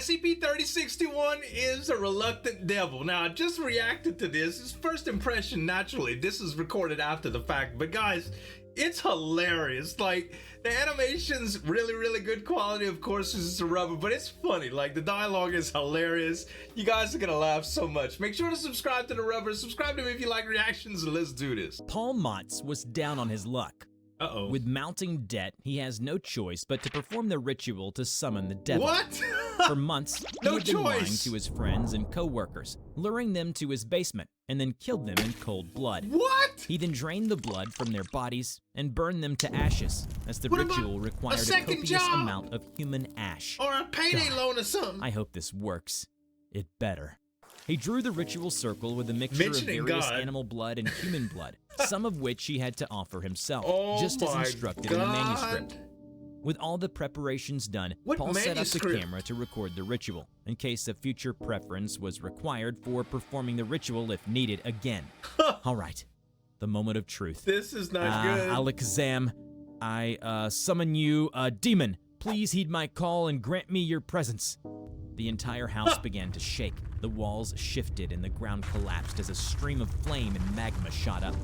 SCP-3061 is a reluctant devil. Now, I just reacted to this. His first impression, naturally, this is recorded after the fact, but guys, it's hilarious. Like, the animation's really good quality. Of course, this is TheRubber, but it's funny. Like, the dialogue is hilarious. You guys are gonna laugh so much. Make sure to subscribe to TheRubber. Subscribe to me if you like reactions, and let's do this. Paul Motz was down on his luck. Uh-oh. With mounting debt, he has no choice but to perform the ritual to summon the devil. What? For months, he No had been lying choice. to his friends and co-workers, luring them to his basement, and then killed them in cold blood. What? He then drained the blood from their bodies and burned them to ashes, as the What about ritual required a second copious job? amount of human ash. Or a payday God. loan or something. I hope this works. It better. He drew the ritual circle with a mixture Mentioning of various God. animal blood and human blood, some of which he had to offer himself, Oh just as my instructed in the God. manuscript. With all the preparations done, What Paul set up the manuscript? camera to record the ritual, in case a future preference was required for performing the ritual if needed again. All right, the moment of truth. This is not good. Alakazam, I summon you, demon. Please heed my call and grant me your presence. The entire house began to shake. The walls shifted and the ground collapsed as a stream of flame and magma shot up.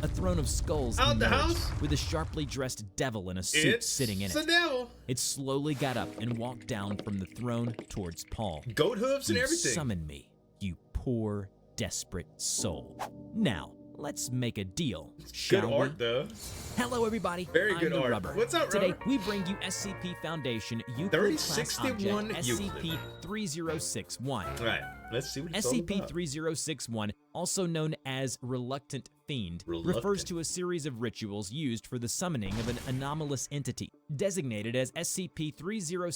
A throne of skulls Out the emerged, house? with a sharply dressed devil in a suit It's sitting in the it. devil. It slowly got up and walked down from the throne towards Paul. Goat hooves and You everything. summon me, you poor, desperate soul. Now, let's make a deal, Good shall art, we? though. Hello, everybody. Very I'm good art. TheRubber. What's up, Today, Rubber? we bring you SCP Foundation Euclid Class 3061 Object Euclid. SCP-3061. All right, let's see what it's all about. SCP-3061, also known as Reluctant Fiend, refers Reluctant. to a series of rituals used for the summoning of an anomalous entity, designated as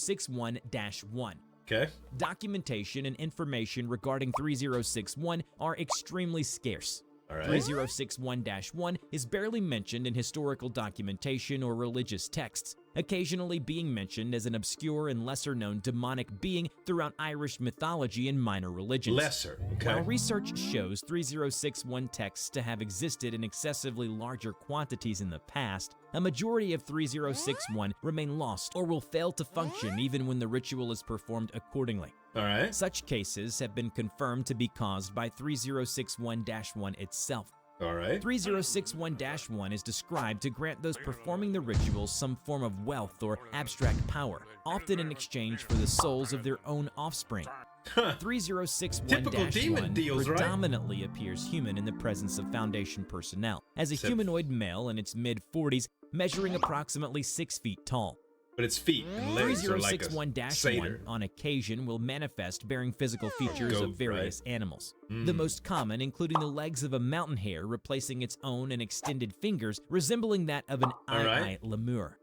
SCP-3061-1. Okay. Documentation and information regarding 3061 are extremely scarce. All right. 3061-1 is barely mentioned in historical documentation or religious texts, occasionally being mentioned as an obscure and lesser-known demonic being throughout Irish mythology and minor religions. Lesser. Okay. While research shows 3061 texts to have existed in excessively larger quantities in the past, a majority of 3061 remain lost or will fail to function even when the ritual is performed accordingly. All right. Such cases have been confirmed to be caused by 3061-1 itself. All right. 3061-1 is described to grant those performing the ritual some form of wealth or abstract power, often in exchange for the souls of their own offspring. Typical demon 3061-1 deals, right? predominantly appears human in the presence of Foundation personnel, as a Except- humanoid male in its mid-40s, measuring approximately 6 feet tall. But its feet and legs are like a 3061-1 satyr. on occasion will manifest bearing physical features Goat, of various animals. The most common including the legs of a mountain hare replacing its own and extended fingers, resembling that of an Alright. lemur.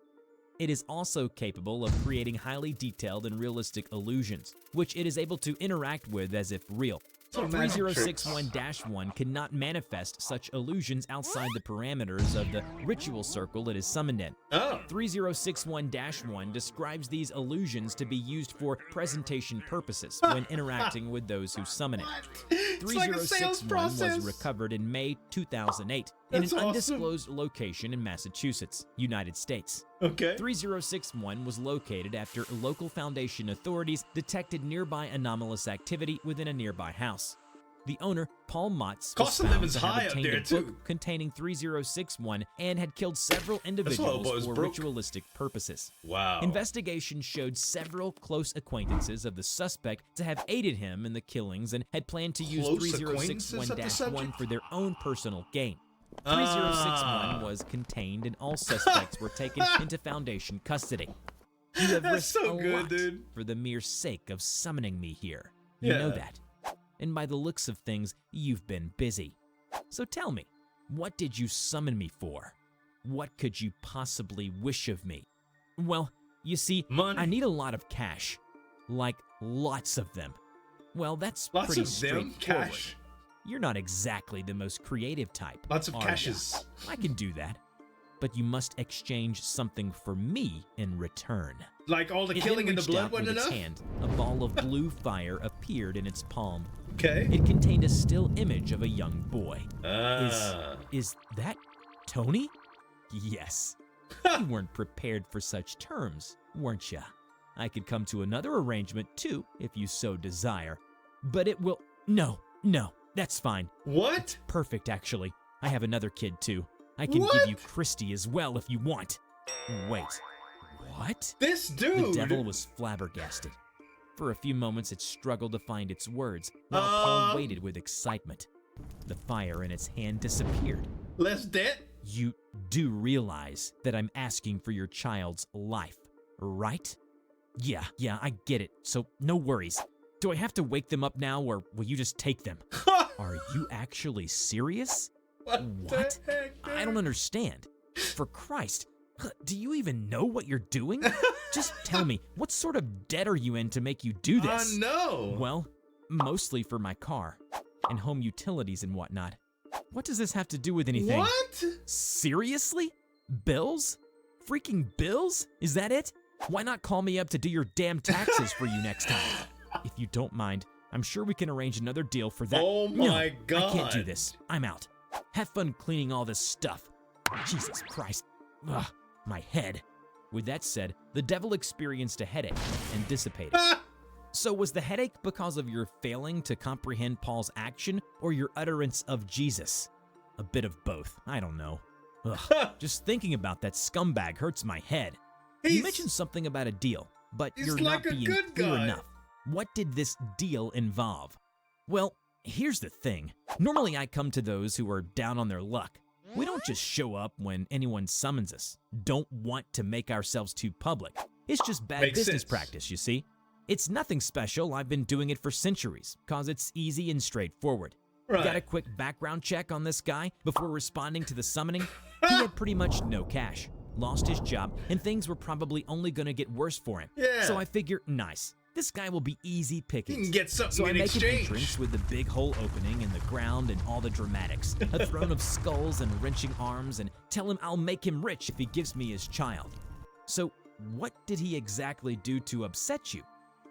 It is also capable of creating highly detailed and realistic illusions, which it is able to interact with as if real. Oh, magic tricks. 3061-1 cannot manifest such illusions outside the parameters of the ritual circle it is summoned in. Oh. 3061-1 describes these illusions to be used for presentation purposes when interacting with those who summon it. It's like a sales 3061 process. was recovered in May 2008 in That's an awesome. undisclosed location in Massachusetts, United States. Okay. 3061 was located after local Foundation authorities detected nearby anomalous activity within a nearby house. The owner, Paul Motz, was Cost of found living's to have high up obtained there, a book too. containing 3061 and had killed several individuals it was for broke. ritualistic purposes. Wow. Investigation showed several close acquaintances of the suspect to have aided him in the killings and had planned to use Close acquaintances of the 3061-1 subject? for their own personal gain. Ah. 3061 was contained and all suspects were taken into Foundation custody. You have That's risked so a good, lot dude. for the mere sake of summoning me here. You know Yeah. that. And by the looks of things, you've been busy. So tell me, what did you summon me for? What could you possibly wish of me? Well, you see, Money. I need a lot of cash. Like, lots of them. Well, that's Lots pretty of them. straightforward. Cash. You're not exactly the most creative type. Lots of are ya? cashes. I can do that. But you must exchange something for me in return. Like all the It killing then and the reached blood out with wasn't its enough? hand. A ball of blue fire appeared in its palm. Okay. It contained a still image of a young boy. Ah. Is that Tony? Yes. You weren't prepared for such terms, weren't ya? I could come to another arrangement too, if you so desire. But it will... No, that's fine. What? It's perfect, actually. I have another kid too. I can give you Christy as well if you want. Wait, what? This dude! The devil was flabbergasted. For a few moments, it struggled to find its words, while Paul waited with excitement. The fire in its hand disappeared. Less debt? You do realize that I'm asking for your child's life, right? Yeah, I get it, so no worries. Do I have to wake them up now, or will you just take them? Are you actually serious? What? The heck, I don't understand. For Christ, do you even know what you're doing? Just tell me, what sort of debt are you in to make you do this? No. Well, mostly for my car and home utilities and whatnot. What does this have to do with anything? What? Seriously? Bills? Freaking bills? Is that it? Why not call me up to do your damn taxes for you next time? If you don't mind, I'm sure we can arrange another deal for that. Oh my God. I can't do this. I'm out. Have fun cleaning all this stuff. Jesus Christ. Ugh, my head. With that said, the devil experienced a headache and dissipated. So was the headache because of your failing to comprehend Paul's action or your utterance of Jesus? A bit of both. I don't know. Ugh, just thinking about that scumbag hurts my head. You mentioned something about a deal, but you're like not being clear enough. What did this deal involve? Well, here's the thing. Normally I come to those who are down on their luck. We don't just show up when anyone summons us. Don't want to make ourselves too public. It's just bad business practice, you see. It's nothing special. I've been doing it for centuries, cause it's easy and straightforward. Got a quick background check on this guy before responding to the summoning. He had pretty much no cash, lost his job, and things were probably only gonna get worse for him. So I figure, nice. This guy will be easy pickings. You can get something so I in make exchange. an entrance with the big hole opening in the ground and all the dramatics, a throne of skulls and wrenching arms, and tell him I'll make him rich if he gives me his child. So what did he exactly do to upset you?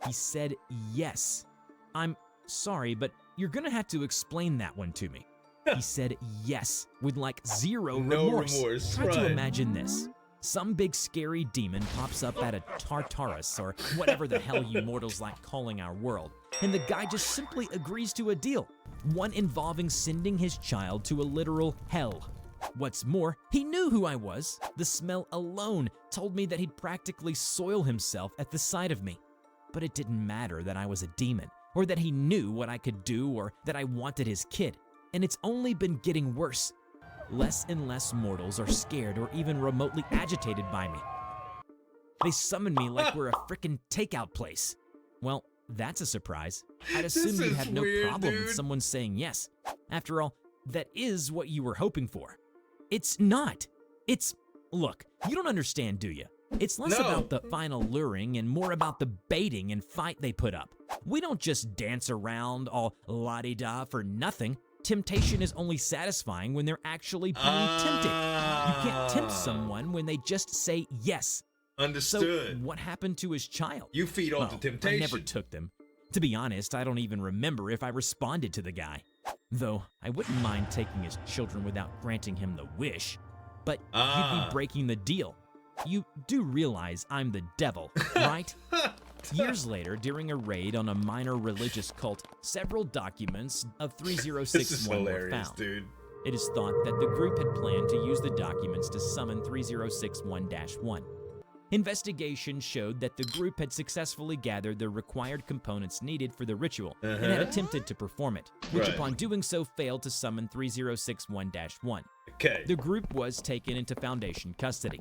He said yes. I'm sorry, but you're gonna have to explain that one to me. He said yes, with like zero remorse. Try to imagine this. Some big scary demon pops up out of Tartarus, or whatever the hell you mortals like calling our world, and the guy just simply agrees to a deal, one involving sending his child to a literal hell. What's more, he knew who I was. The smell alone told me that he'd practically soil himself at the sight of me. But it didn't matter that I was a demon, or that he knew what I could do, or that I wanted his kid, and it's only been getting worse. Less and less mortals are scared or even remotely agitated by me. They summon me like we're a frickin' takeout place. Well, that's a surprise. I'd assume you'd have no problem with someone saying yes. After all, that is what you were hoping for. It's not. Look, you don't understand, do you? It's less about the final luring and more about the baiting and fight they put up. We don't just dance around all la-di-da for nothing. Temptation is only satisfying when they're actually being tempted. You can't tempt someone when they just say yes. Understood. So what happened to his child? You feed off the temptation. I never took them. To be honest, I don't even remember if I responded to the guy. Though I wouldn't mind taking his children without granting him the wish. But you'd be breaking the deal. You do realize I'm the devil, right? Years later, during a raid on a minor religious cult, several documents of 3061 were found. Dude. It is thought that the group had planned to use the documents to summon 3061-1. Investigation showed that the group had successfully gathered the required components needed for the ritual and had attempted to perform it, which upon doing so failed to summon 3061-1. The group was taken into Foundation custody.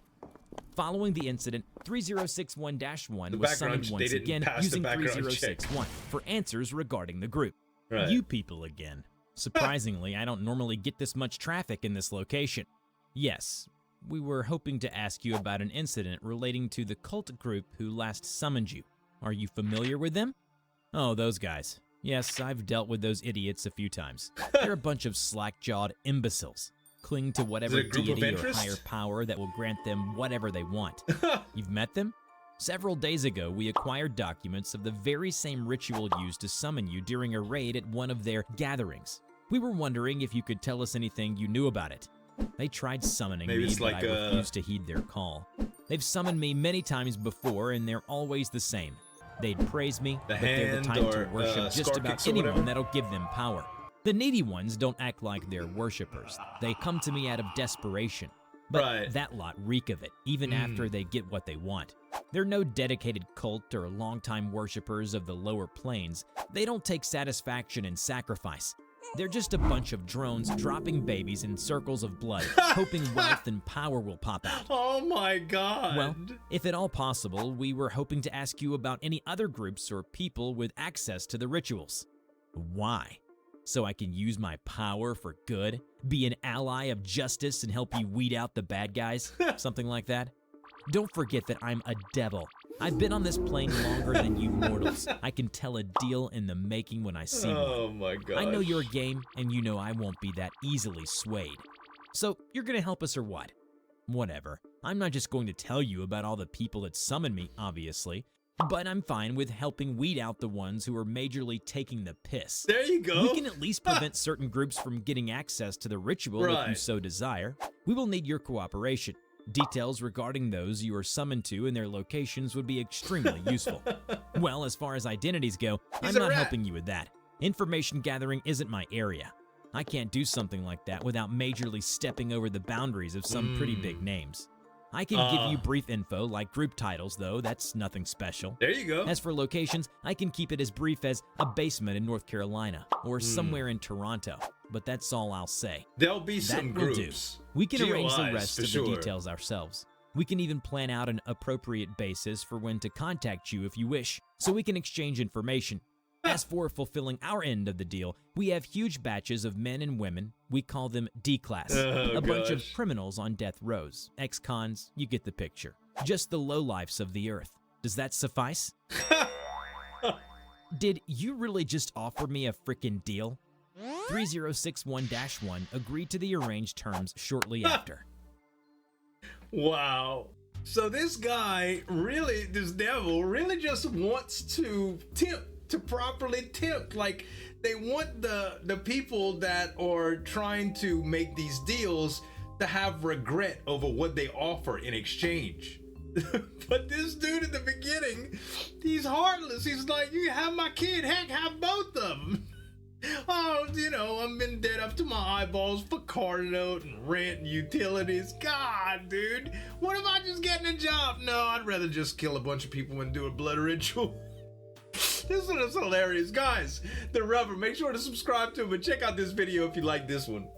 Following the incident, 3061-1 was summoned once again using 3061 for answers regarding the group. You people again. Surprisingly, I don't normally get this much traffic in this location. Yes, we were hoping to ask you about an incident relating to the cult group who last summoned you. Are you familiar with them? Oh, those guys. Yes, I've dealt with those idiots a few times. They're a bunch of slack-jawed imbeciles. Cling to whatever deity or higher power that will grant them whatever they want. You've met them? Several days ago, we acquired documents of the very same ritual used to summon you during a raid at one of their gatherings. We were wondering if you could tell us anything you knew about it. They tried summoning Maybe me, it's but like I refused to heed their call. They've summoned me many times before, and they're always the same. They'd praise me, The but they're the hand type to or, worship just scar about kicks or anyone whatever. that'll give them power. The needy ones don't act like they're worshippers. They come to me out of desperation. But Right. that lot reek of it, even after they get what they want. They're no dedicated cult or longtime worshippers of the lower planes. They don't take satisfaction in sacrifice. They're just a bunch of drones dropping babies in circles of blood, hoping wealth and power will pop out. Oh my god. Well, if at all possible, we were hoping to ask you about any other groups or people with access to the rituals. Why? So I can use my power for good? Be an ally of justice and help you weed out the bad guys? Something like that? Don't forget that I'm a devil. I've been on this plane longer than you mortals. I can tell a deal in the making when I see one. Oh my god. I know your game, and you know I won't be that easily swayed. So, you're gonna help us or what? Whatever. I'm not just going to tell you about all the people that summon me, obviously, but I'm fine with helping weed out the ones who are majorly taking the piss. There you go. We can at least prevent certain groups from getting access to the ritual if you Right. so desire. We will need your cooperation. Details regarding those you are summoned to and their locations would be extremely useful. Well, as far as identities go, He's I'm a not rat. helping you with that. Information gathering isn't my area. I can't do something like that without majorly stepping over the boundaries of some pretty big names. I can give you brief info like group titles, though. That's nothing special. There you go. As for locations, I can keep it as brief as a basement in North Carolina or somewhere in Toronto, but that's all I'll say. There'll be some That will groups. do. We can arrange the GOIs, rest for of sure. the details ourselves. We can even plan out an appropriate basis for when to contact you if you wish, so we can exchange information. As for fulfilling our end of the deal, we have huge batches of men and women. We call them D-Class. Oh, a bunch of gosh. criminals on death rows. Ex-cons, you get the picture. Just the lowlifes of the earth. Does that suffice? Did you really just offer me a frickin' deal? 3061-1 agreed to the arranged terms shortly after. Wow. So this guy really, this devil really just wants to tempt, to properly tempt. Like, they want the people that are trying to make these deals to have regret over what they offer in exchange. But this dude in the beginning, he's heartless. He's like, you have my kid, heck, have both of them. Oh, you know, I've been dead up to my eyeballs for car note and rent and utilities. God, dude, what if I just getting a job? No, I'd rather just kill a bunch of people and do a blood ritual. This one is hilarious. Guys, TheRubber, make sure to subscribe to him and check out this video if you like this one.